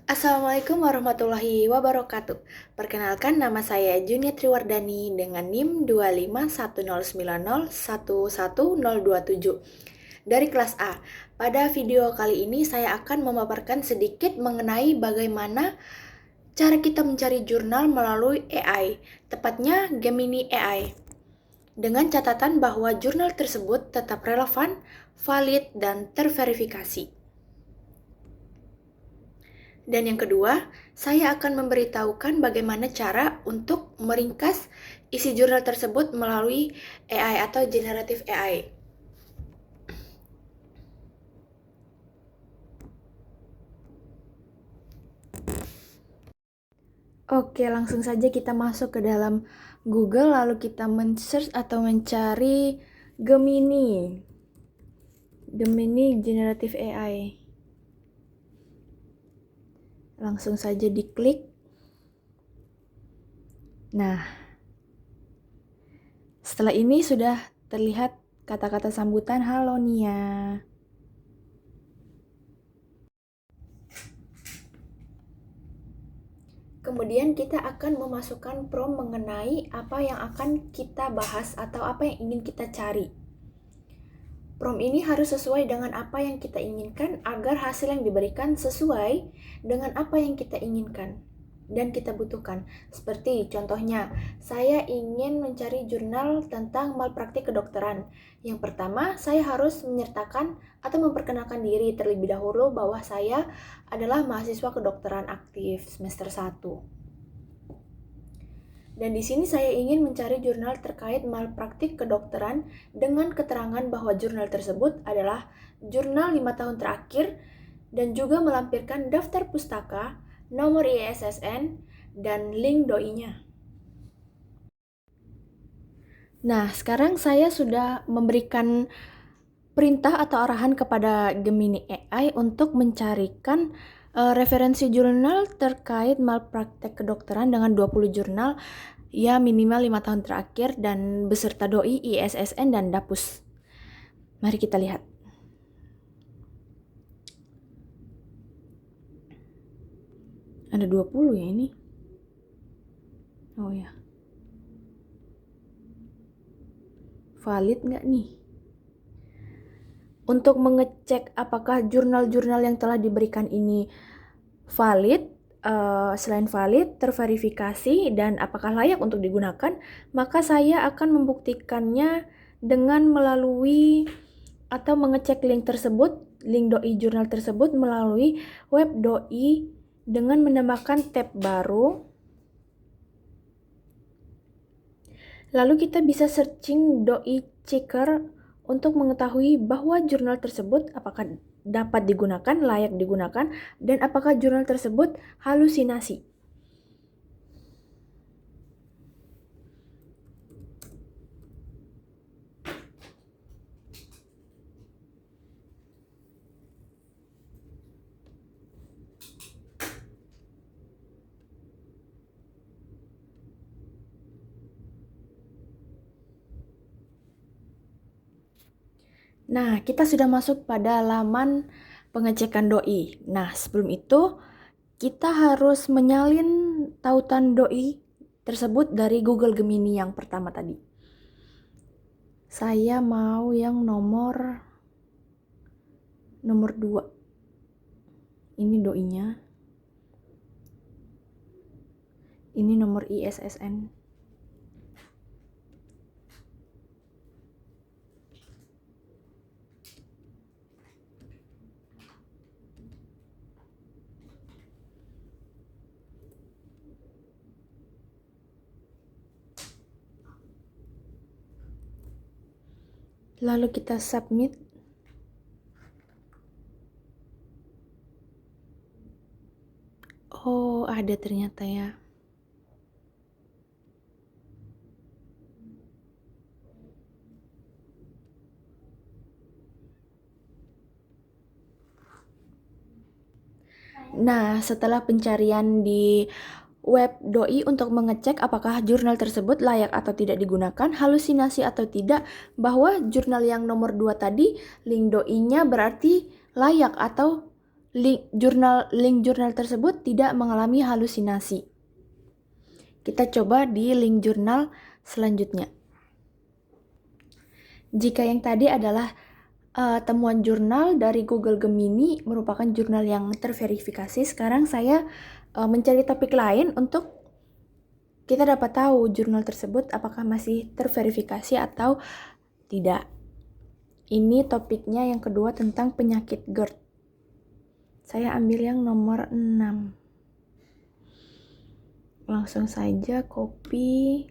Assalamualaikum warahmatullahi wabarakatuh. Perkenalkan, nama saya Junia Triwardani dengan NIM 25109011027 dari kelas A. Pada video kali ini saya akan memaparkan sedikit mengenai bagaimana cara kita mencari jurnal melalui AI, tepatnya Gemini AI. Dengan catatan bahwa jurnal tersebut tetap relevan, valid, dan terverifikasi. Dan yang kedua, saya akan memberitahukan bagaimana cara untuk meringkas isi jurnal tersebut melalui AI atau generative AI. Oke, langsung saja kita masuk ke dalam Google, lalu kita men-search atau mencari Gemini Generative AI. Langsung saja diklik. Nah, setelah ini sudah terlihat kata-kata sambutan, "Halo Nia." Kemudian kita akan memasukkan prompt mengenai apa yang akan kita bahas atau apa yang ingin kita cari. Prompt ini harus sesuai dengan apa yang kita inginkan agar hasil yang diberikan sesuai dengan apa yang kita inginkan dan kita butuhkan. Seperti contohnya, saya ingin mencari jurnal tentang malpraktik kedokteran. Yang pertama, saya harus menyertakan atau memperkenalkan diri terlebih dahulu bahwa saya adalah mahasiswa kedokteran aktif semester 1. Dan di sini saya ingin mencari jurnal terkait malpraktik kedokteran dengan keterangan bahwa jurnal tersebut adalah jurnal 5 tahun terakhir dan juga melampirkan daftar pustaka, nomor ISSN, dan link doi-nya. Nah, sekarang saya sudah memberikan perintah atau arahan kepada Gemini AI untuk mencarikan referensi jurnal terkait malpraktek kedokteran dengan 20 jurnal, ya minimal 5 tahun terakhir dan beserta doi, ISSN, dan dapus. Mari kita lihat. Ada 20 ya ini. Oh ya. Valid nggak nih? Untuk mengecek apakah jurnal-jurnal yang telah diberikan ini valid, selain valid, terverifikasi, dan apakah layak untuk digunakan, maka saya akan membuktikannya dengan melalui atau mengecek link tersebut, link doi jurnal tersebut melalui web doi dengan menambahkan tab baru. Lalu kita bisa searching doi checker untuk mengetahui bahwa jurnal tersebut apakah dapat digunakan, layak digunakan, dan apakah jurnal tersebut halusinasi. Nah, kita sudah masuk pada laman pengecekan doi. Nah, sebelum itu kita harus menyalin tautan doi tersebut dari Google Gemini yang pertama tadi. Saya mau yang nomor 2. Ini doi-nya. Ini nomor ISSN. Lalu kita submit. Oh, ada ternyata ya. Nah, setelah pencarian di web doi untuk mengecek apakah jurnal tersebut layak atau tidak digunakan, halusinasi atau tidak, bahwa jurnal yang nomor 2 tadi, link doi-nya berarti layak atau link jurnal tersebut tidak mengalami halusinasi. Kita coba di link jurnal selanjutnya. Jika yang tadi adalah temuan jurnal dari Google Gemini merupakan jurnal yang terverifikasi, sekarang saya mencari topik lain untuk kita dapat tahu jurnal tersebut apakah masih terverifikasi atau tidak. Ini topiknya yang kedua tentang penyakit GERD. Saya ambil yang nomor 6. Langsung saja copy.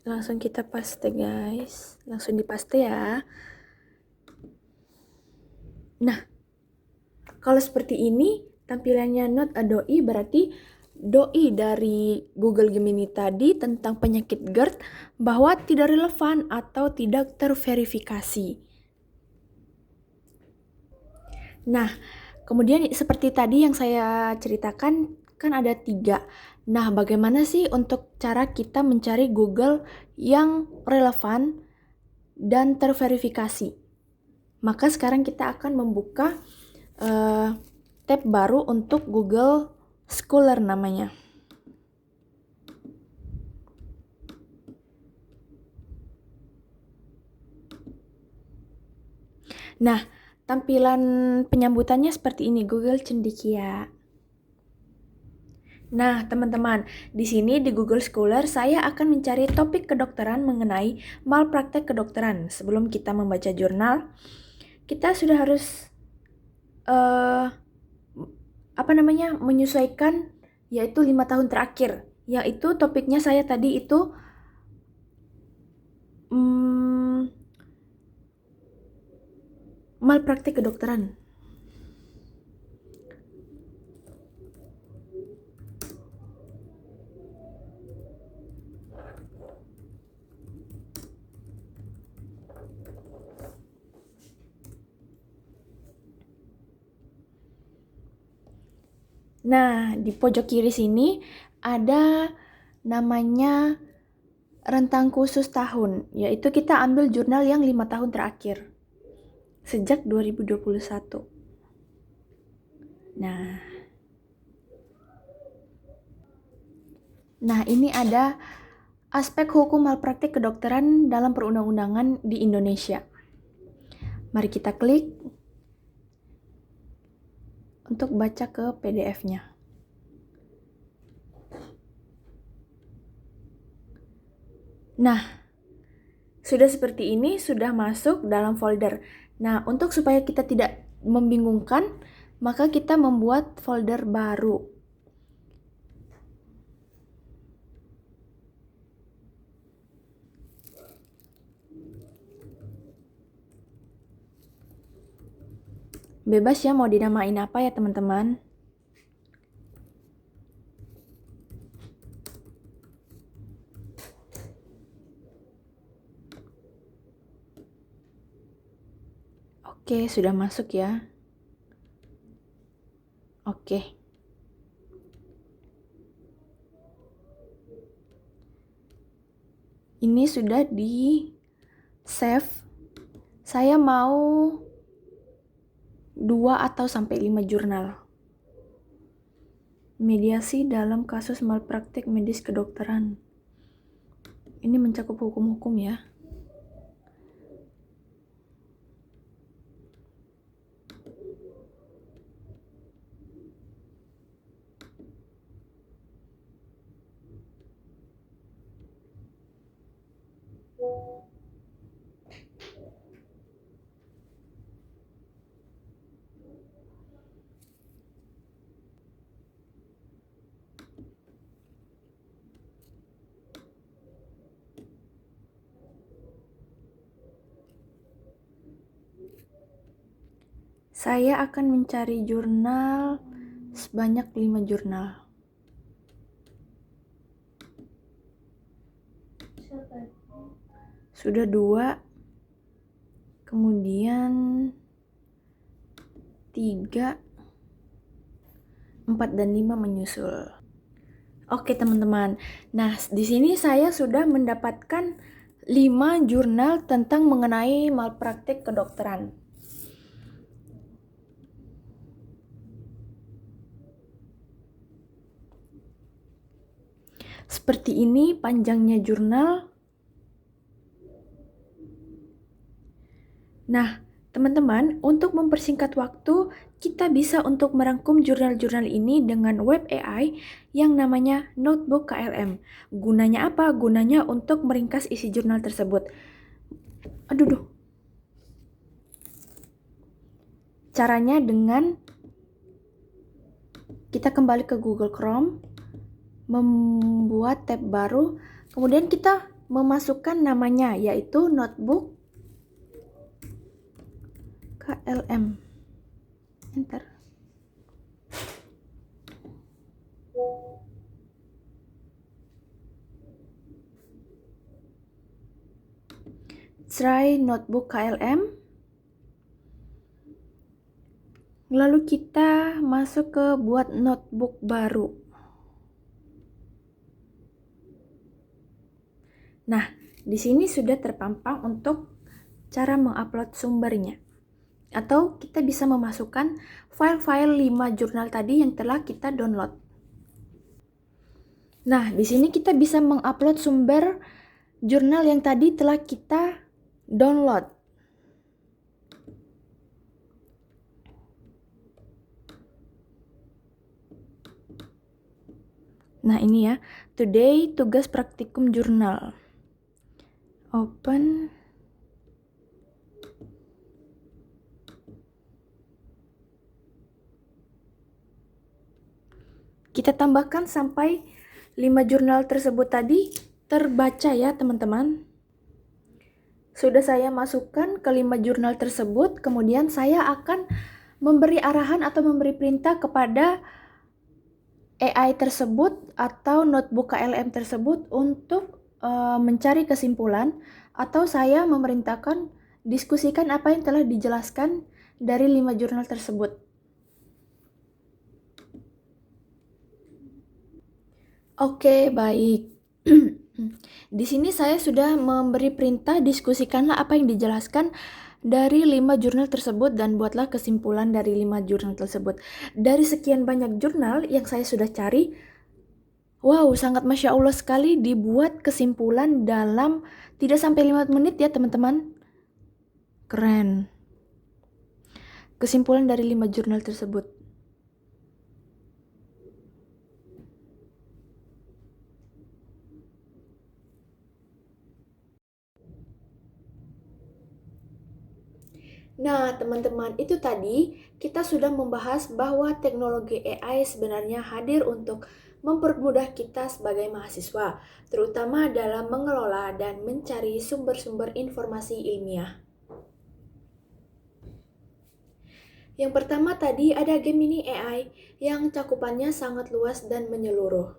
Langsung kita paste guys. Langsung dipaste ya. Nah, kalau seperti ini tampilannya not a doi, berarti doi dari Google Gemini tadi tentang penyakit GERD bahwa tidak relevan atau tidak terverifikasi. Nah, kemudian seperti tadi yang saya ceritakan kan ada 3. Nah, bagaimana sih untuk cara kita mencari Google yang relevan dan terverifikasi? Maka sekarang kita akan membuka tab baru untuk Google Scholar namanya. Nah, tampilan penyambutannya seperti ini, Google Cendekia. Nah, teman-teman, di sini di Google Scholar saya akan mencari topik kedokteran mengenai malpraktek kedokteran. Sebelum kita membaca jurnal, kita sudah harus menyesuaikan, yaitu 5 tahun terakhir. Yaitu topiknya saya tadi itu malpraktek kedokteran. Nah, di pojok kiri sini ada namanya rentang khusus tahun, yaitu kita ambil jurnal yang 5 tahun terakhir, sejak 2021. Nah, ini ada aspek hukum malpraktik kedokteran dalam perundang-undangan di Indonesia. Mari kita klik untuk baca ke PDF-nya. Nah, sudah seperti ini, sudah masuk dalam folder. Nah, untuk supaya kita tidak membingungkan, maka kita membuat folder baru. Bebas ya mau dinamain apa ya teman-teman. Oke, sudah masuk ya. Oke. Ini sudah di save. Saya mau 2 atau sampai 5 jurnal. Mediasi dalam kasus malpraktik medis kedokteran. Ini mencakup hukum-hukum ya. Saya akan mencari jurnal sebanyak 5 jurnal. Sudah 2, kemudian 3, 4 dan 5 menyusul. Oke teman-teman, nah di sini saya sudah mendapatkan 5 jurnal tentang mengenai malpraktik kedokteran. Seperti ini panjangnya jurnal. Nah, teman-teman, untuk mempersingkat waktu, kita bisa untuk merangkum jurnal-jurnal ini dengan web AI yang namanya Notebook KLM. Gunanya apa? Gunanya untuk meringkas isi jurnal tersebut. Aduh. Caranya dengan kita kembali ke Google Chrome, membuat tab baru, kemudian kita memasukkan namanya, yaitu Notebook KLM. Enter. Try Notebook KLM. Lalu kita masuk ke buat notebook baru. Nah, di sini sudah terpampang untuk cara mengupload sumbernya. Atau kita bisa memasukkan file-file 5 jurnal tadi yang telah kita download. Nah, di sini kita bisa mengupload sumber jurnal yang tadi telah kita download. Nah, ini ya, today tugas praktikum jurnal. Open. Kita tambahkan sampai 5 jurnal tersebut tadi terbaca ya teman-teman. Sudah saya masukkan ke 5 jurnal tersebut, kemudian saya akan memberi arahan atau memberi perintah kepada AI tersebut atau notebook KLM tersebut untuk mencari kesimpulan, atau saya memerintahkan diskusikan apa yang telah dijelaskan dari 5 jurnal tersebut. Oke, baik. Di sini saya sudah memberi perintah diskusikanlah apa yang dijelaskan dari 5 jurnal tersebut dan buatlah kesimpulan dari 5 jurnal tersebut. Dari sekian banyak jurnal yang saya sudah cari, wow, sangat Masya Allah sekali dibuat kesimpulan dalam tidak sampai 5 menit ya teman-teman. Keren. Kesimpulan dari 5 jurnal tersebut. Nah, teman-teman, itu tadi kita sudah membahas bahwa teknologi AI sebenarnya hadir untuk mempermudah kita sebagai mahasiswa, terutama dalam mengelola dan mencari sumber-sumber informasi ilmiah. Yang pertama tadi ada Gemini AI yang cakupannya sangat luas dan menyeluruh.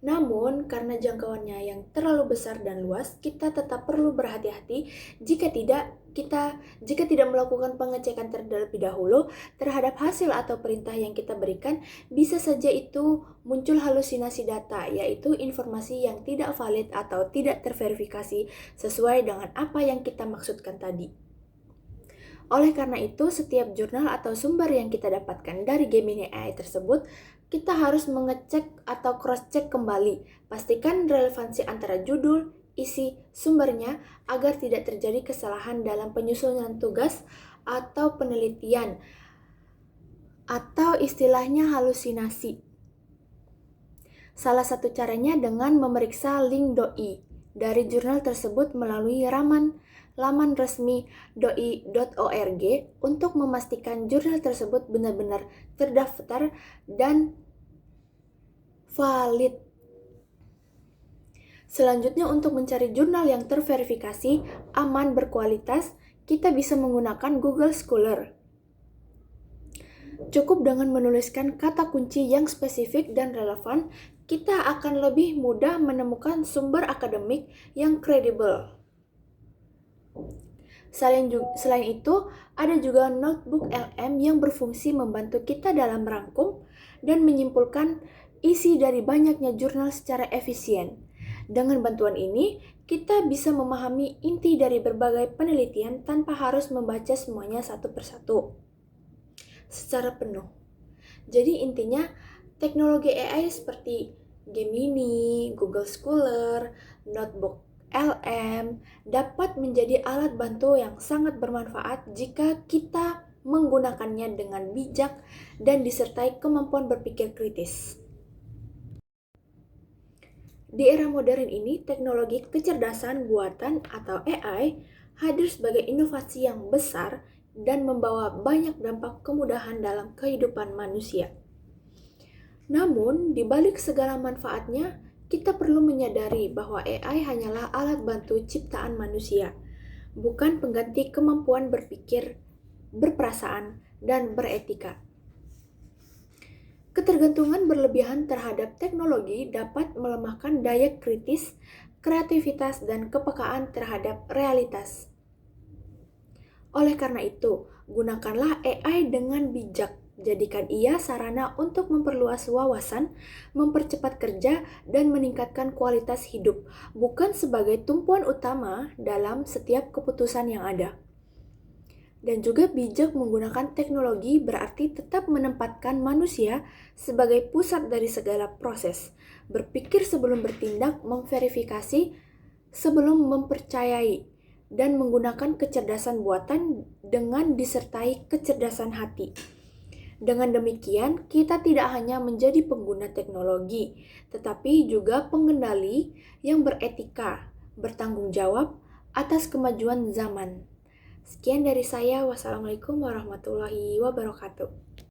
Namun, karena jangkauannya yang terlalu besar dan luas, kita tetap perlu berhati-hati jika tidak melakukan pengecekan terlebih dahulu terhadap hasil atau perintah yang kita berikan, bisa saja itu muncul halusinasi data, yaitu informasi yang tidak valid atau tidak terverifikasi sesuai dengan apa yang kita maksudkan tadi. Oleh karena itu, setiap jurnal atau sumber yang kita dapatkan dari Gemini AI tersebut, kita harus mengecek atau cross-check kembali. Pastikan relevansi antara judul, isi, sumbernya agar tidak terjadi kesalahan dalam penyusunan tugas atau penelitian, atau istilahnya halusinasi. Salah satu caranya dengan memeriksa link doi dari jurnal tersebut melalui laman resmi doi.org untuk memastikan jurnal tersebut benar-benar terdaftar dan valid. Selanjutnya, untuk mencari jurnal yang terverifikasi, aman, berkualitas, kita bisa menggunakan Google Scholar. Cukup dengan menuliskan kata kunci yang spesifik dan relevan, kita akan lebih mudah menemukan sumber akademik yang kredibel. Selain itu, ada juga notebook LM yang berfungsi membantu kita dalam merangkum dan menyimpulkan isi dari banyaknya jurnal secara efisien. Dengan bantuan ini, kita bisa memahami inti dari berbagai penelitian tanpa harus membaca semuanya satu persatu secara penuh. Jadi intinya, teknologi AI seperti Gemini, Google Scholar, Notebook LM dapat menjadi alat bantu yang sangat bermanfaat jika kita menggunakannya dengan bijak dan disertai kemampuan berpikir kritis. Di era modern ini, teknologi kecerdasan buatan atau AI hadir sebagai inovasi yang besar dan membawa banyak dampak kemudahan dalam kehidupan manusia. Namun, di balik segala manfaatnya, kita perlu menyadari bahwa AI hanyalah alat bantu ciptaan manusia, bukan pengganti kemampuan berpikir, berperasaan, dan beretika. Ketergantungan berlebihan terhadap teknologi dapat melemahkan daya kritis, kreativitas, dan kepekaan terhadap realitas. Oleh karena itu, gunakanlah AI dengan bijak. Jadikan ia sarana untuk memperluas wawasan, mempercepat kerja, dan meningkatkan kualitas hidup, bukan sebagai tumpuan utama dalam setiap keputusan yang ada. Dan juga bijak menggunakan teknologi berarti tetap menempatkan manusia sebagai pusat dari segala proses, berpikir sebelum bertindak, memverifikasi sebelum mempercayai, dan menggunakan kecerdasan buatan dengan disertai kecerdasan hati. Dengan demikian, kita tidak hanya menjadi pengguna teknologi, tetapi juga pengendali yang beretika, bertanggung jawab atas kemajuan zaman. Sekian dari saya. Wassalamualaikum warahmatullahi wabarakatuh.